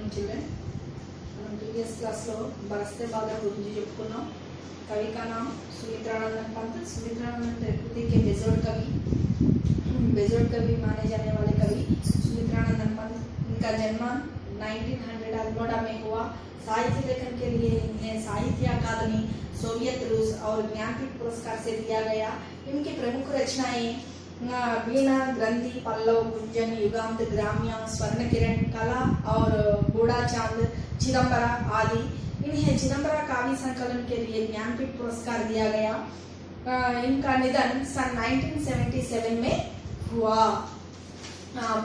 morning children. మనం previous క్లాస్లో बरसते बादल గురించి చెప్పుకున్నాం. कवि का नाम सुमित्रानंदन पंत. सुमित्रानंदन प्रकृति के बेजोड़ कवि माने जाने वाले कवि सुमित्रानंदन पंत. इनका जन्म 1900 अल्मोड़ा में हुआ. साहित्य लेखन के लिए इन्हें साहित्य अकादमी, सोवियत रूस और ज्ञानपीठ पुरस्कार से दिया गया. इनकी प्रमुख रचनाएं वीणा, ग्रंथि, पल्लव, गुंजन, युगांत, ग्राम्य, स्वर्ण किरण, कला और बूढ़ा चांद, चिदंबरा आदि. इन्हें चिदंबरा काव्य संकलन के लिए ज्ञानपीठ पुरस्कार दिया गया. इनका निधन सन 1977 में हुआ.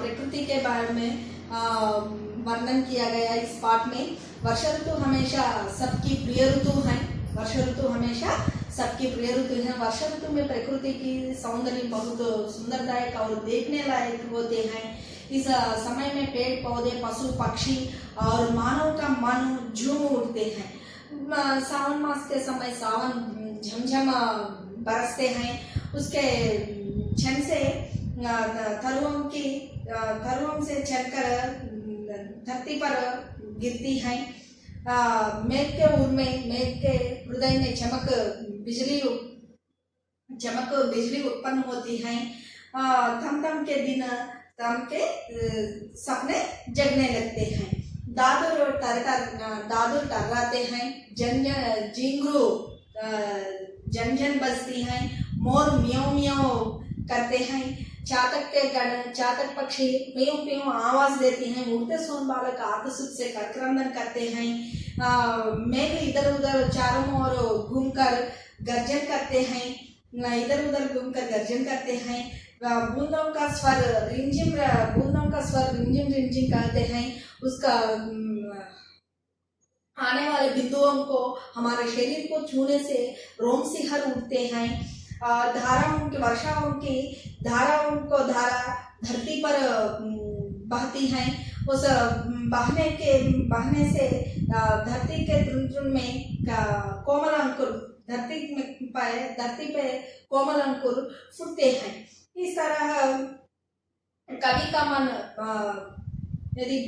प्रकृति के बारे में वर्णन किया गया इस पाठ में. वर्षा ऋतु हमेशा सबकी प्रिय ऋतु है. वर्षा ऋतु हमेशा सबकी प्रिय ऋतु है. वर्षा ऋतु में प्रकृति की सौंदर्य बहुत सुंदरदायक और देखने लायक होते हैं. इस समय में पेड़ पौधे, पशु पक्षी और मानव का मन झूम उठते हैं. सावन मास के समय सावन झमझम बरसते हैं. उसके क्षण से थरुओं से चलकर धरती पर गिरती हैं. मेघ के उर में, मेघ के हृदय में चमक बिजली उत्पन्न होती है. थम के दिन थम के सपने जगने लगते हैं. दादुर टर्राते हैं. झिंगुर झंझन बजती हैं. मोर म्याऊं म्याऊं करते हैं. चातक पक्षी प्यों प्यों आवाज देती हैं. उड़ते सोन बालक आत्मसुख से करक्रंदन करते हैं. मेघ इधर उधर चारों ओर घूमकर गर्जन करते हैं. बूंदों का स्वर रिमझिम रिमझिम कहते हैं. उसका आने वाले बिंदुओं को हमारे शरीर को छूने से रोम सिहर उठते हैं. वर्षाओं की धाराओं को धारा धरती पर बहती हैं. उस बहने से धरती के तृण में कोमल अंकुर धरती पे कोमल अंकुर फूटते हैं. इस तरह कवि का मन यदि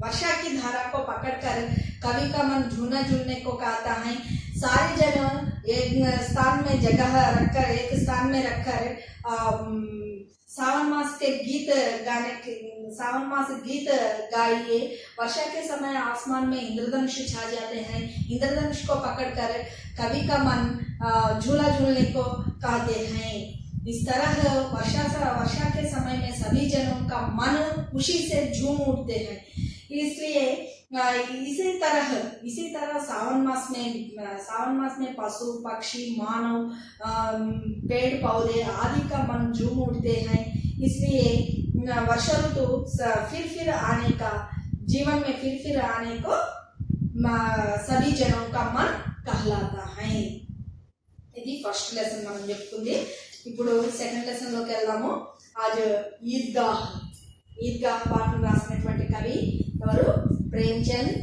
वर्षा की धारा को पकड़कर कवि का मन झूलने को कहता है. सारे जन एक स्थान में रखकर सावन मास गीत गाइए. वर्षा के समय आसमान में इंद्रधनुष छा जाते हैं. इंद्रधनुष को पकड़कर कवि का मन झूलने को कहते हैं. इस तरह वर्षा के समय में सभी जनों का मन खुशी से झूम उठते हैं. इसलिए इसी तरह सावन मास में पशु पक्षी, मानव, पेड़ पौधे आदि का मन झूम उठते हैं. इसलिए वर्षा ऋतु जीवन में फिर आने को सभी जनों का मन कहलाता है. ఇది ఫస్ట్ లెసన్ మనం చెప్పుకుంది. ఇప్పుడు సెకండ్ లెసన్ లోకి వెళ్దాము. आज ఈద్గాహ్ పాటను రాసినటువంటి కవి ఎవరు? ప్రేమ్చంద్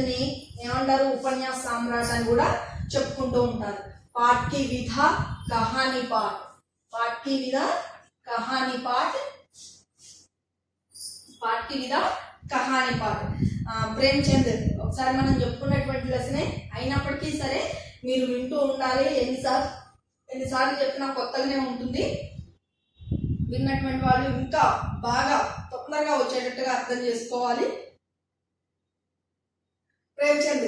ని ఏమంటారు? ఉపన్యాస సామ్రాట్ అని కూడా చెప్పుకుంటూ ఉంటారు. పాట్ కి విధ కహానీ పాట్. ప్రేమ్చంద్ ఒకసారి మనం చెప్పుకున్నటువంటి లెసనే అయినప్పటికీ సరే మీరు వింటూ ఉండాలి. ఎన్నిసార్లు చెప్పినా కొత్తగానే ఉంటుంది. విన్నటువంటి వాళ్ళు ఇంకా బాగా తొందరగా వచ్చేటట్టుగా అర్థం చేసుకోవాలి. प्रेमचंद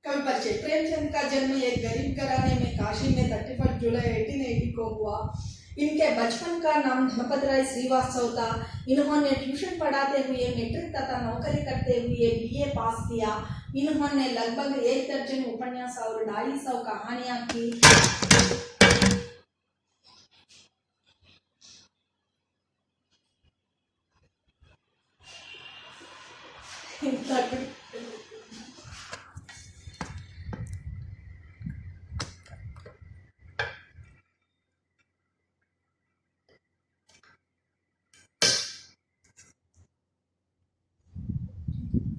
कवि परिचय. प्रेमचंद का जन्म एक गरीब घराने में काशी में 31 जुलाई 1880 को हुआ. इनके बचपन का नाम धनपत राय श्रीवास्तव था. इन्होंने ट्यूशन पढ़ाते हुए मैट्रिक तथा नौकरी करते हुए बीए पास किया. इन्होंने लगभग 1 दर्जन उपन्यास और 250 कहानियां की.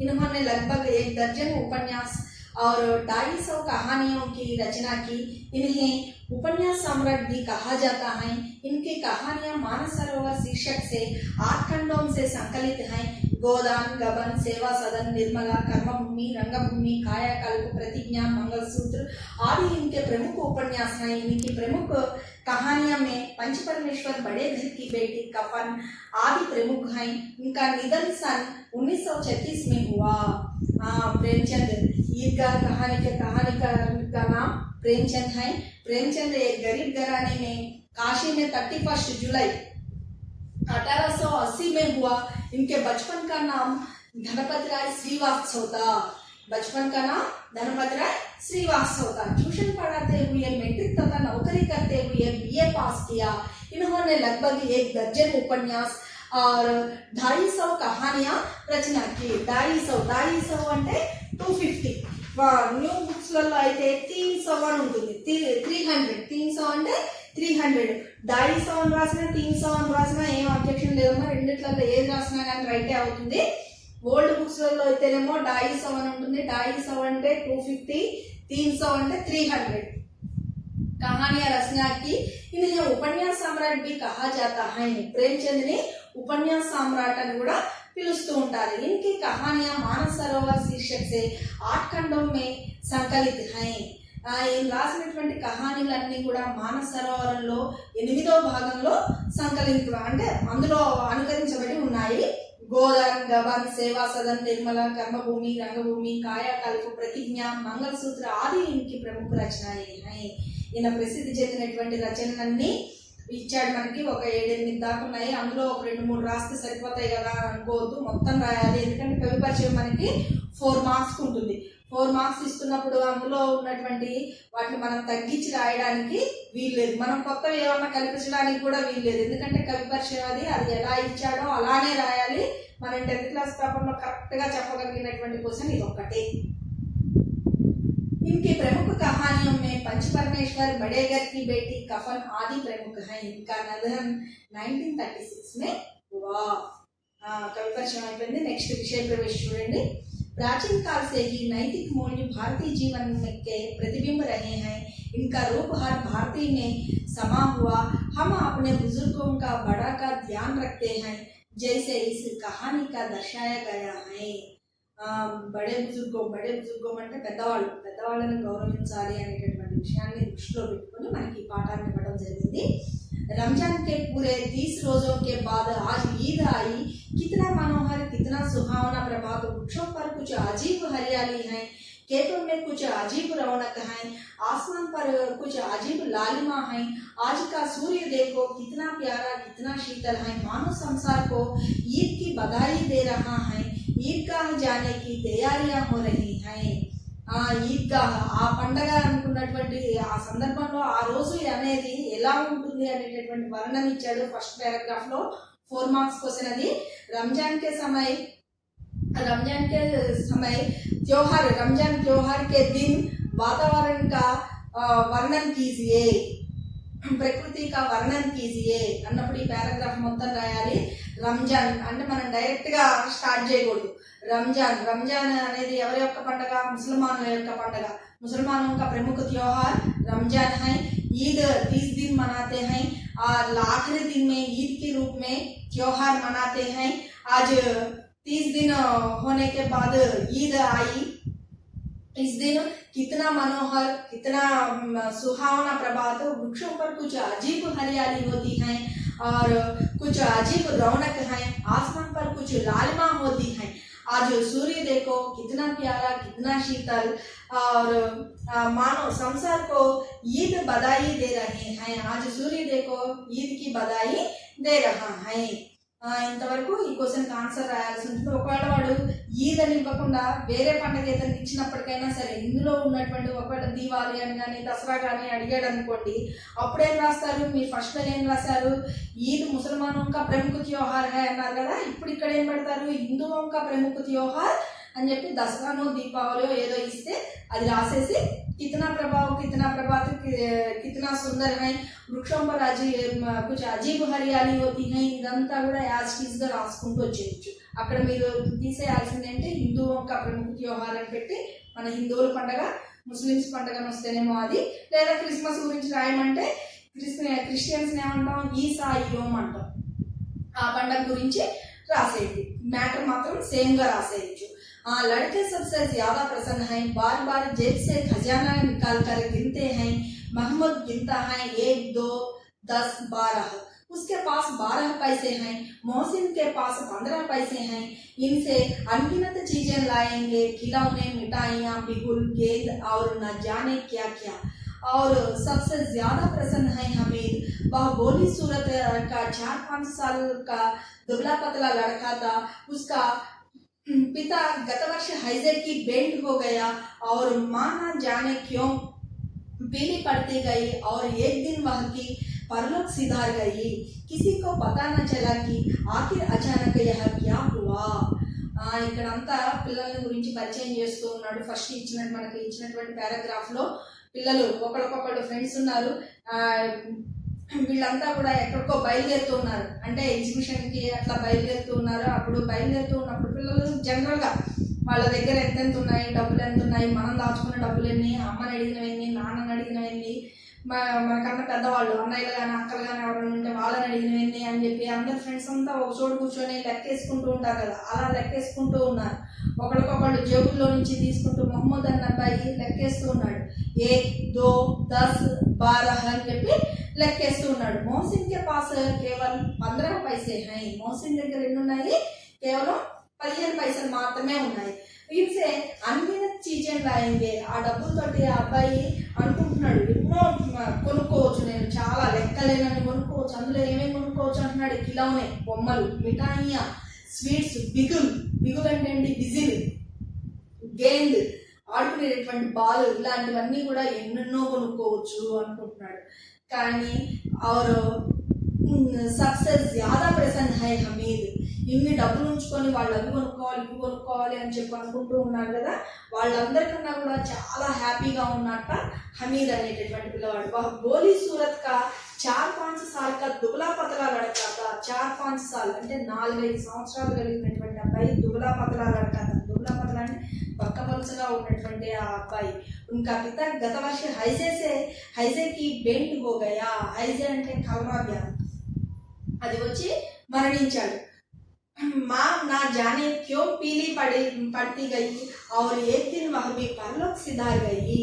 इन्होंने लगभग 1 दर्जन उपन्यास और 250 कहानियों की रचना की. इन्हें उपन्यास सम्राट भी कहा जाता है। इनकी कहानियां मानस सरोवर शीर्षक से 8 खंडों से संकलित हैं। गोदान, गबन, सेवा सदन, निर्मला, कर्मभूमि, रंगभूमि, कायाकल्प, प्रतिज्ञा, मंगलसूत्र आदि इनके प्रमुख उपन्यास हैं। इनकी प्रमुख कहानियों में पंचपरमेश्वर, बड़े घर की बेटी, कफन आदि प्रमुख हैं। इनका निधन सन 1936 में हुआ। प्रेमचंद, ईदगाह कहानी का नाम प्रेमचंद है। प्रेमचंद एक गरीब घराने में काशी में 31 जुलाई 1880 में हुआ। इनके बचपन का नाम धनपत राय श्रीवास्तव था। बचपन का नाम धनपत राय श्रीवास्तव था। ट्यूशन पढ़ाते हुए मैट्रिक तथा नौकरी करते हुए बीए पास किया। इन्होंने लगभग 1 दर्जन उपन्यास और 250 कहानियां रचना की। 250 అంటే 250। న్యూ బుక్స్ లలో అయితే 300 అని ఉంటుంది। 300 అంటే 300। 250 అని రాసినా 300 అని రాసినా ఏం అబ్జెక్షన్ లేదమ్మా, రెండిట్లలో ఏది రాసినా కానీ రైటే అవుతుంది। ఓల్డ్ బుక్స్ లలో అయితేనేమో 250 అని ఉంటుంది। 250 అంటే 250, 300 అంటే 300 कहानियां रचना की। इन्हें उपन्यास सम्राट भी कहा जाता है। प्रेमचंद ने उपन्यास सम्राट అని కూడా పిలుస్తూ ఉంటారు। इनकी कहानियां मानस सरोवर शीर्षक से 8 खंडों में संकलित हैं। ఈయన రాసినటువంటి కహానీలన్నీ కూడా మానస సరోవరంలో 8వ భాగంలో సంకలితం అంటే అందులో అనుకరించబడి ఉన్నాయి। गोदान, गबन, सेवा सदन, निर्मला, कर्मभूमि, रंगभूमि, कायाकल्प, प्रतिज्ञा, मंगलसूत्र आदि इनकी प्रमुख रचनाएं हैं। ఈయన ప్రసిద్ధి చెందినటువంటి రచనలన్నీ ఇచ్చాడు మనకి। ఒక 7-8 దాకా ఉన్నాయి। అందులో ఒక 2-3 రాస్తే సరిపోతాయి కదా అనుకోవద్దు, మొత్తం రాయాలి। ఎందుకంటే కవి పరిచయం మనకి 4 మార్క్స్ ఉంటుంది। 4 మార్క్స్ ఇస్తున్నప్పుడు అందులో ఉన్నటువంటి వాటిని మనం తగ్గించి రాయడానికి వీల్లేదు, మనం కొత్తవి ఏమన్నా కల్పించడానికి కూడా వీల్లేదు। ఎందుకంటే కవి పరిచయం అది ఎలా ఇచ్చాడో అలానే రాయాలి। మనం 10th క్లాస్ పేపర్లో కరెక్ట్గా చెప్పగలిగినటువంటి క్వశ్చన్ ఇది ఒక్కటే। इनकी प्रमुख कहानियों में पंचपरमेश्वर, बड़े घर की बेटी, कफन आदि प्रमुख हैं। इनका निधन 1936 में हुआ। कवि परिचय అయిపోయింది। నెక్స్ట్ విషయ ప్రవేశ చూడండి। प्राचीन काल से ही नैतिक मूल्य भारतीय जीवन के प्रतिबिंब रहे हैं। इनका रूप हर भारतीय में समा हुआ। हम अपने बुजुर्गों का बड़ा का ध्यान रखते हैं जैसे इस कहानी का दर्शाया गया है। బడే బుజుర్గం అంటే పెద్దవాళ్ళని గౌరవించాలి అనేటటువంటి విషయాన్ని దృష్టిలో పెట్టుకొని మనకి ఈ పాఠాన్ని ఇవ్వడం జరిగింది। रमजान के पूरे 30 रोजों के बाद आज ईद आई। कितना मनोहर, कितना सुहावना प्रभात। वृक्षों पर कुछ अजीब हरियाली है, खेतों में कुछ अजीब रौनक है, आसमान पर कुछ अजीब लालिमा है। आज का सूर्य देखो कितना प्यारा, कितना शीतल है, मानो संसार को ईद की बधाई दे रहा है। ईदगाह जाने की तैयारियां हो रही हैं। ఈద్గాహ్ ఆ పండగ అనుకున్నటువంటి ఆ సందర్భంలో ఆ రోజు అనేది ఎలా ఉంటుంది అనేటటువంటి వర్ణన ఇచ్చాడు ఫస్ట్ पैराग्राफ లో। 4 మార్క్స్ क्वेश्चन అది। रमजान के समय त्योहार, रमजान त्योहार के दिन वातावरण का वर्णन कीजिए, ప్రకృతి కా వర్ణన్ కీజియే అన్నప్పుడు ఈ పారాగ్రాఫ్ మొత్తం రాయాలి। రంజాన్ అంటే మనం డైరెక్ట్ గా స్టార్ట్ చేయకూడదు। రంజాన్ అనేది ఎవరి యొక్క పండుగ? ముస్లిమానుల యొక్క పండుగ। मुसलमानों का प्रमुख त्योहार रमजान है। ईद 30 दिन मनाते हैं और आखिरी दिन में ईद के रूप में त्योहार मनाते हैं। आज 30 दिन होने के बाद ईद आई। इस दिन कितना मनोहर, कितना सुहावना प्रभात। वृक्षों पर कुछ अजीब हरियाली होती है और कुछ अजीब रौनक है, आसमान पर कुछ लालिमा होती है। आज सूर्य देखो कितना प्यारा, कितना शीतल और मानो संसार को ईद बधाई दे रहे हैं। आज सूर्य देखो ईद की बधाई दे रहा है। ఇంతవరకు ఈ క్వశ్చన్కి ఆన్సర్ రాయాల్సి ఉంటుంది। ఒకవేళ వాడు ఈద్ అని ఇవ్వకుండా వేరే పండుగ ఏదైనా ఇచ్చినప్పటికైనా సరే ఇందులో ఉన్నటువంటి ఒకవేళ దీవాలి అని కానీ దసరా కానీ అడిగాడు అనుకోండి, అప్పుడేం రాస్తారు? మీరు ఫస్ట్లో ఏం రాశారు? ఈద్ ముసల్మానోं का प्रमुख त्योहार है అన్నారు కదా, ఇప్పుడు ఇక్కడ ఏం పెడతారు? హిందువుं का प्रमुख त्योहार అని చెప్పి దసరానో దీపావళి ఏదో ఇస్తే అది రాసేసి कितना प्रभाव, कितना प्रभात, कितना सुंदर है, वृक्षों पर कुछ अजीब हरियाली होती है, ఇదంతా కూడా యాజ్ టీజ్ గా రాసుకుంటూ వచ్చేయచ్చు। అక్కడ మీరు తీసేయాల్సింది అంటే హిందువుं का प्रमुख त्योहार అని పెట్టి మన హిందువుల పండుగ ముస్లిమ్స్ పండుగను వస్తేనేమో అది, లేదా క్రిస్మస్ గురించి రాయమంటే క్రిస్టియన్స్ ఏమంటాం ఈసాయియోం అంటాం. ఆ పండుగ గురించి రాసేది, మ్యాటర్ మాత్రం సేమ్ గా రాసేయచ్చు. लड़के सबसे ज्यादा प्रसन्न हैं, बार बार जेब से खजाना निकाल कर गिनते हैं. महमूद गिनता है 1 2 10 12. उसके पास 12 पैसे हैं. मोहसिन के पास 15 पैसे हैं. इनसे अनगिनत चीजें लाएंगे, खिलौने, मिठाइयाँ, बिगुल, गेंद और न जाने क्या क्या. और सबसे ज्यादा प्रसन्न है हमीद. वह बोली सूरत का 4-5 साल का दुबला पतला लड़का था. उसका पिता गत वर्ष हैजे की बेंट हो गया और माँ न जाने क्यों पीली पड़ती गई और एक दिन वह की परलोक सिधार गई. किसी को पता न चला कि आखिर अचानक यह क्या हुआ. ఇక్కడంతా పిల్లల గురించి పరిచయం చేస్తూ ఉన్నాడు. ఫస్ట్ మనకి ఇచ్చినటువంటి పారాగ్రాఫ్ లో పిల్లలు ఒకరికొకరు ఫ్రెండ్స్ ఉన్నారు. వీళ్ళంతా కూడా ఎక్కడికో బయలుదేరుతూ ఉన్నారు, అంటే ఎగ్జిబిషన్ కి అట్లా బయలుదేరుతూ ఉన్నారు. అప్పుడు బయలుదేరుతూ ఉన్నప్పుడు పిల్లలు జనరల్ గా వాళ్ళ దగ్గర ఎంత ఉన్నాయి, డబ్బులు ఎంత ఉన్నాయి, మనం దాచుకున్న డబ్బులు ఎన్ని, అమ్మని అడిగినవన్నీ, నాన్నని అడిగినవన్నీ, మనకన్నా పెద్దవాళ్ళు అన్నయ్యలు కానీ అక్కలు కానీ ఎవరైనా ఉంటే వాళ్ళని అడిగినవన్నీ అని చెప్పి అందరు ఫ్రెండ్స్ అంతా ఒక చోటు కూర్చొని లెక్కేసుకుంటూ ఉంటారు కదా, అలా లెక్కేసుకుంటూ ఉన్నారు. ఒకరికొకళ్ళు జేబుల్లో నుంచి తీసుకుంటూ మొహమ్మద్ అన్న అబ్బాయి లెక్కేస్తూ ఉన్నాడు. 1 2 10 12 అని చెప్పి లెక్కేస్తూ ఉన్నాడు. మోహసిన్ కే పాస్ కేవలం 15 పైసే హై. మోహసిన్ దగ్గర ఎన్ని ఉన్నాయి? కేవలం 15 పైసలు మాత్రమే ఉన్నాయి. ఇన్సే అన్గినత్ చీజన్ లాయింగే. ఆ డబ్బులతోటి ఆ అబ్బాయి అనుకుంటున్నాడు ఎన్నో కొనుక్కోవచ్చు, నేను చాలా లెక్కలేనని కొనుక్కోవచ్చు, అందులో ఏమేమి కొనుక్కోవచ్చు అంటున్నాడు. కిలౌనే బొమ్మలు, మిఠాయియా, స్వీట్స్, బిగులు అంటే ఏంటి, బిజిల్, గేంద్ ఆడుకునేటటువంటి బాల్, ఇలాంటివన్నీ కూడా ఎన్నెన్నో కొనుక్కోవచ్చు అనుకుంటున్నాడు. కానీ और सबसे ज्यादा प्रसन्न है हमीद. ఇన్ని డబ్బులు ఉంచుకొని వాళ్ళు అవి కొనుక్కోవాలి అని చెప్పి అనుకుంటూ ఉన్నారు కదా, వాళ్ళందరికన్నా కూడా చాలా హ్యాపీగా ఉన్నట్ట హమీద్ అనేటటువంటి పిల్లవాడు. బోలీ సూరత్ కా 4-5 साल का దుబలా పతలా లడకా తా. 4-5 साल అంటే 4-5 సంవత్సరాలు కలిగినటువంటి అబ్బాయి దుబలా పతలా లడకా తా. దుబలా పతలా అంటే పక్కపలుసగా ఉన్నటువంటి ఆ అబ్బాయి. उनका पिता गत वर्ष हैजे की बेंट हो गया. हैजे అంటే కలరా వ్యాధి, అది వచ్చి మరణించాడు. माँ ना जाने क्यों पीली पड़ती गई और एक दिन वह भी परलोक सिधार गई.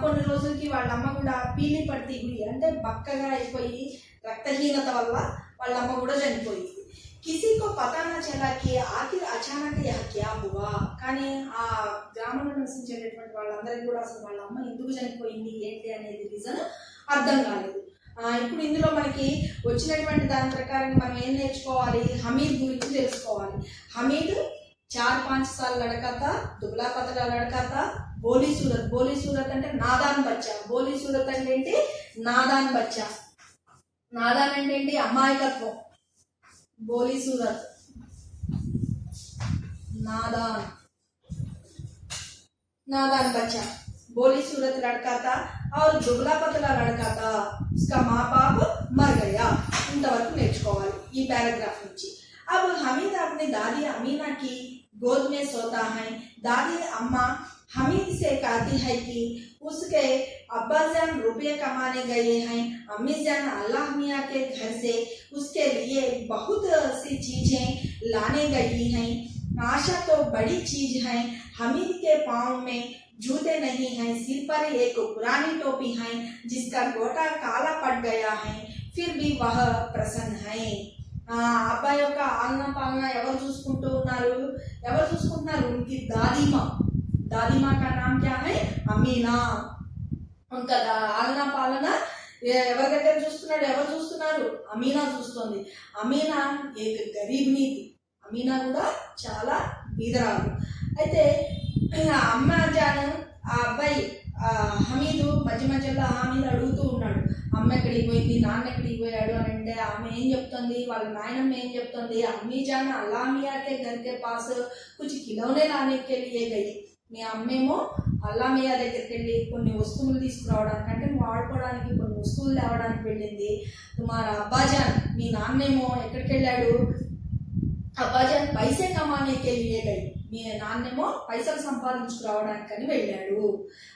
కొన్ని రోజులకి వాళ్ళ అమ్మ కూడా పీలి పడితే అంటే బక్కగా అయిపోయి రక్తహీనత వల్ల వాళ్ళ అమ్మ కూడా చనిపోయింది. కిసీకో పతా నా చలా కి ఆఖిర్ అచానక్ యహ్ క్యా హువా. కానీ ఆ గ్రామంలో నివసించేటటువంటి వాళ్ళందరికీ కూడా అసలు వాళ్ళ అమ్మ ఎందుకు చనిపోయింది ఏంటి అనేది రీజన్ అర్థం కాలేదు. ఇప్పుడు ఇందులో మనకి వచ్చినటువంటి దాని ప్రకారం మనం ఏం నేర్చుకోవాలి, హమీద్ గురించి తెలుసుకోవాలి. హమీద్ 4-5 साल लड़का था, दुबला पतला लड़का था. బోలీ సూరత్ అంటే నాదాన్ బచ్చా. బోలీ సూరత్ అంటే ఏంటి, నాదాన్ బచ్చా. నాదాన్ అంటే ఏంటి, అమాయకత్వం. బోలీ సూరత్ नादान बच्चा. बोली सूरत लड़का था और दुबला पतला लड़का था. उसका माँ बाप मर गया. इंतवరకు నేర్చుకోవాలి ఈ పారాగ్రాఫ్ నుంచి. अब हमीद अपनी दादी अमीना की गोद में सोता है. दादी अम्मा हमीद से कहती है कि उसके अब्बा जान रुपये कमाने गए हैं. अम्मी जान अल्लाह मियाँ के घर से उसके लिए बहुत सी चीजें लाने गई हैं. आशा तो बड़ी चीज है. हमीद के पाँव में जूते नहीं हैं. सिर पर एक पुरानी टोपी है जिसका गोटा काला पड़ गया है. फिर भी वह प्रसन्न है. అబ్బాయి యొక్క ఆలన పాలన ఎవరు చూసుకుంటున్నారు? ఉనికి दादीमा का नाम क्या है, अमीना. उनका ఆలన పాలన ఎవరి దగ్గర చూస్తున్నారు? అమీనా చూస్తుంది. అమీనా ఏక గరీబ్ నీతి. అమీనా కూడా చాలా బీదరాలు. అయితే అమ్మ జాను ఆ అబ్బాయి హమీదు మధ్యలో హమీద్ అడుగుతూ ఉన్నాడు, అమ్మ ఎక్కడికి పోయింది, నాన్న ఎక్కడికి పోయాడు అని. అంటే ఆమె ఏం చెప్తుంది, వాళ్ళ నాయనమ్మ ఏం చెప్తుంది, అమ్మీ జాన్ అల్లా మియా కే ఘర్ కే పాస్ కుछ खिलौने लाने के लिए गई. మీ అమ్మేమో అల్లా మియా దగ్గరికి వెళ్ళి కొన్ని వస్తువులు తీసుకురావడానికి, అంటే వాడుకోవడానికి కొన్ని వస్తువులు తేవడానికి వెళ్ళింది. తుమారా అబ్బాజాన్, మీ నాన్నేమో ఎక్కడికి వెళ్ళాడు, అబ్బాజాన్ పైసే కమానే కే లియే గయి. మీ నాన్నేమో పైసలు సంపాదించుకురావడానికని వెళ్ళాడు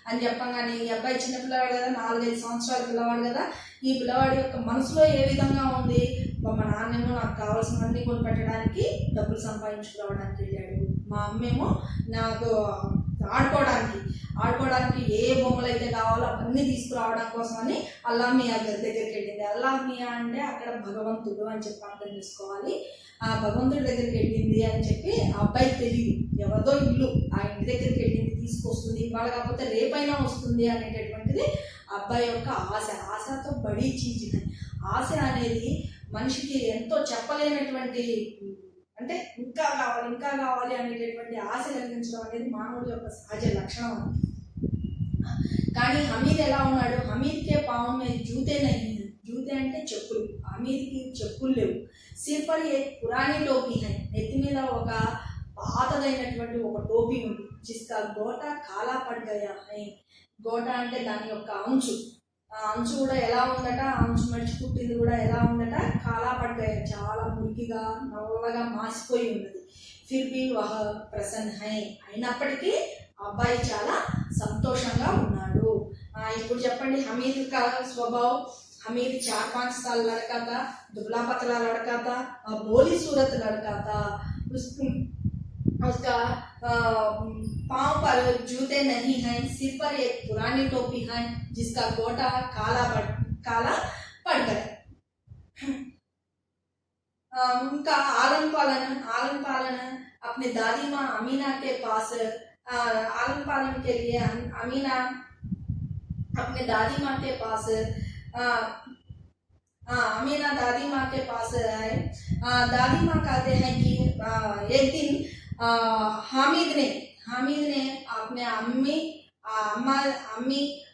అని చెప్పగానే ఈ అబ్బాయి చిన్న పిల్లవాడు కదా, 4-5 సంవత్సరాల పిల్లవాడు కదా, ఈ పిల్లవాడి యొక్క మనసులో ఏ విధంగా ఉంది, మా నాన్నేమో నాకు కావాల్సినవన్నీ కొని పెట్టడానికి డబ్బులు సంపాదించుకురావడానికి వెళ్ళాడు, మా అమ్మేమో నాకు ఆడుకోవడానికి ఏ బొమ్మలు అయితే కావాలో అవన్నీ తీసుకురావడం కోసం అని అల్లా మియా గారి దగ్గరికి వెళ్ళింది. అల్లా మియా అంటే అక్కడ భగవంతుడు అని చెప్పి అర్థం చేసుకోవాలి. ఆ భగవంతుడి దగ్గరికి వెళ్ళింది అని చెప్పి ఆ అబ్బాయికి తెలియదు, ఎవరిదో ఇల్లు, ఆ ఇంటి దగ్గరికి వెళ్ళింది తీసుకొస్తుంది, ఇవాళ కాకపోతే రేపైనా వస్తుంది అనేటటువంటిది అబ్బాయి యొక్క ఆశతో బడి చీచిన ఆశ అనేది మనిషికి ఎంతో చెప్పలేనటువంటి, అంటే ఇంకా కావాలి అనేటటువంటి ఆశ కలిగించడం అనేది మానవుడి యొక్క సహజ లక్షణం. కానీ హమీద్ ఎలా ఉన్నాడు, హమీద్కే పావం మీద జూతే అంటే చెప్పులు, హమీద్కి చెప్పులు లేవు. సిర్పర్ ఏ పురాణి టోపీ హై, నెత్తి మీద ఒక పాతదైనటువంటి ఒక టోపీ ఉంది, జిస్కా గోటా కాలా పడ్ గయా హై, గోటా అంటే దాని యొక్క అంచు, ఆ అంచు కూడా ఎలా ఉందట, అంచు మడిచి పుట్టింది కూడా ఎలా ఉందట, కాలా పడ్ గయా, చాలా మురికిగా నల్లగా మాసిపోయి ఉన్నది. ఫిర్ భీ వహ ప్రసన్న హై, అయినప్పటికీ అబ్బాయి చాలా సంతోషంగా ఉన్నాడు. ఇప్పుడు చెప్పండి, హమీద్ కా స్వభావం, हमीद 4-5 साल लड़का था, दुबला पतला लड़का था, भोली सूरत लड़का था, उसका पाँव पर जूते नहीं हैं, सिर पर एक पुरानी टोपी है जिसका गोटा काला पड़ गया। उनका आलन पालन अपने दादी माँ अमीना के पास, आलन पालन के लिए अमीना अपने दादी माँ के पास, अमीना दादी माँ के पास है। दादी माँ कहते हैं कि एक दिन हामिद ने अपने अम्मी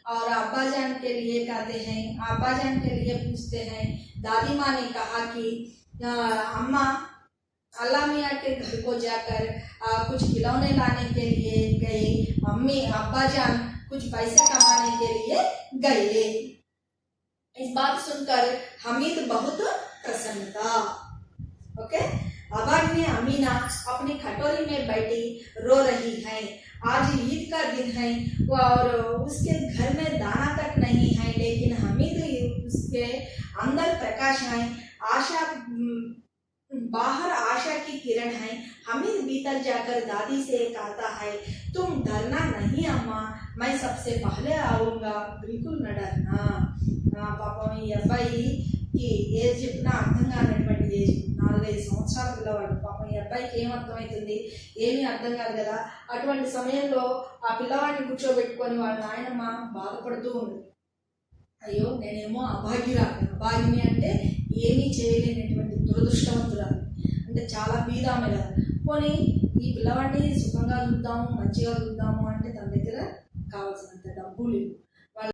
और अब्बा जान के लिए कहते हैं, अब्बा जान के लिए पूछते हैं। दादी माँ ने कहा कि अम्मा अल्लाह मियाँ के घर को जाकर कुछ खिलौने लाने के लिए गए, अम्मी अब्बा जान कुछ पैसे कमाने के लिए गए। इस बात सुनकर हमीद बहुत प्रसन्न था। ओके, अबाग ने अमीना अपनी खटोली में बैठी रो रही है, आज ईद का दिन है और उसके घर में दाना तक नहीं है, लेकिन हमीद उसके अंदर प्रकाश है, आशा बाहर आशा की किरण है। हमीद भीतर जाकर दादी से कहता है, तुम डरना नहीं अम्मा, मैं सबसे पहले आऊँगा, बिल्कुल न डरना। పాపం ఈ అబ్బాయికి ఏజ్ చెప్పినా అర్థం కానటువంటి ఏజ్, 4-5 సంవత్సరాల పిల్లవాడు. పాపం ఈ అబ్బాయికి ఏం అర్థమవుతుంది, ఏమీ అర్థం కాదు కదా. అటువంటి సమయంలో ఆ పిల్లవాడిని కూర్చోబెట్టుకొని వాళ్ళ నాయనమ్మ బాధపడుతూ ఉంది. అయ్యో నేనేమో అభాగిని అంటే ఏమీ చేయలేనటువంటి దురదృష్టవంతురాలు, అంటే చాలా బీదామె కదా. పోనీ ఈ పిల్లవాడిని సుఖంగా చూద్దాము, మంచిగా చూద్దాము అంటే తన దగ్గర కావాల్సినంత డబ్బు లేవు.